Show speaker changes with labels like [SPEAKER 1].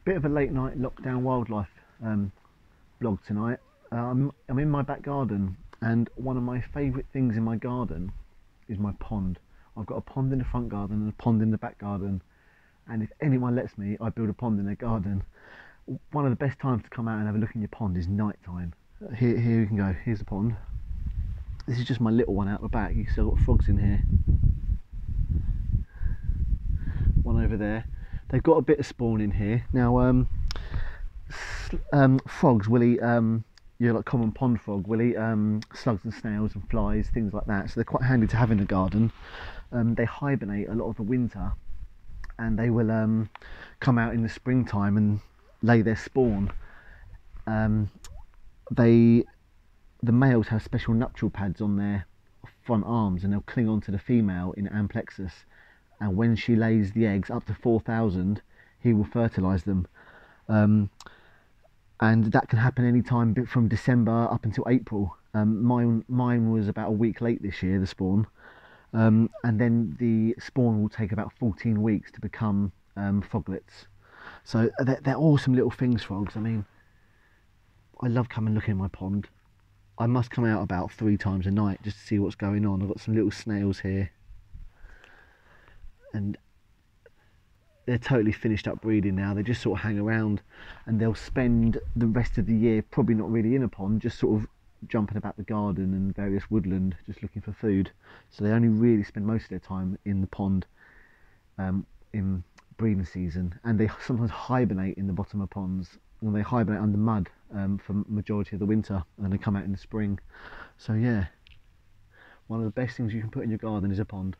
[SPEAKER 1] Bit of a late night lockdown wildlife vlog tonight. I'm in my back garden, and one of my favourite things in my garden is my pond. I've got a pond in the front garden and a pond in the back garden, and if anyone lets me, I build a pond in their garden. One of the best times to come out and have a look in your pond is night time. Here you can go. Here's the pond. This is just my little one out the back. You can see I've got frogs in here. One over there. They've got a bit of spawn in here. Now, frogs will eat, like common pond frog, will eat slugs and snails and flies, things like that. So they're quite handy to have in the garden. They hibernate a lot of the winter, and they will come out in the springtime and lay their spawn. The males have special nuptial pads on their front arms, and they'll cling on to the female in amplexus, and when she lays the eggs up to 4,000, he will fertilise them, and that can happen any time from December up until April. Mine was about a week late this year, the spawn, and then the spawn will take about 14 weeks to become froglets. So they're awesome little things, frogs. I mean, I love coming looking in my pond. I must come out about 3 times a night just to see what's going on. I've got some little snails here, and they're totally finished up breeding now. They just sort of hang around, and they'll spend the rest of the year probably not really in a pond, just sort of jumping about the garden and various woodland, just looking for food. So they only really spend most of their time in the pond in breeding season, and they sometimes hibernate in the bottom of ponds, and they hibernate under mud for majority of the winter, and then they come out in the spring. So yeah, one of the best things you can put in your garden is a pond.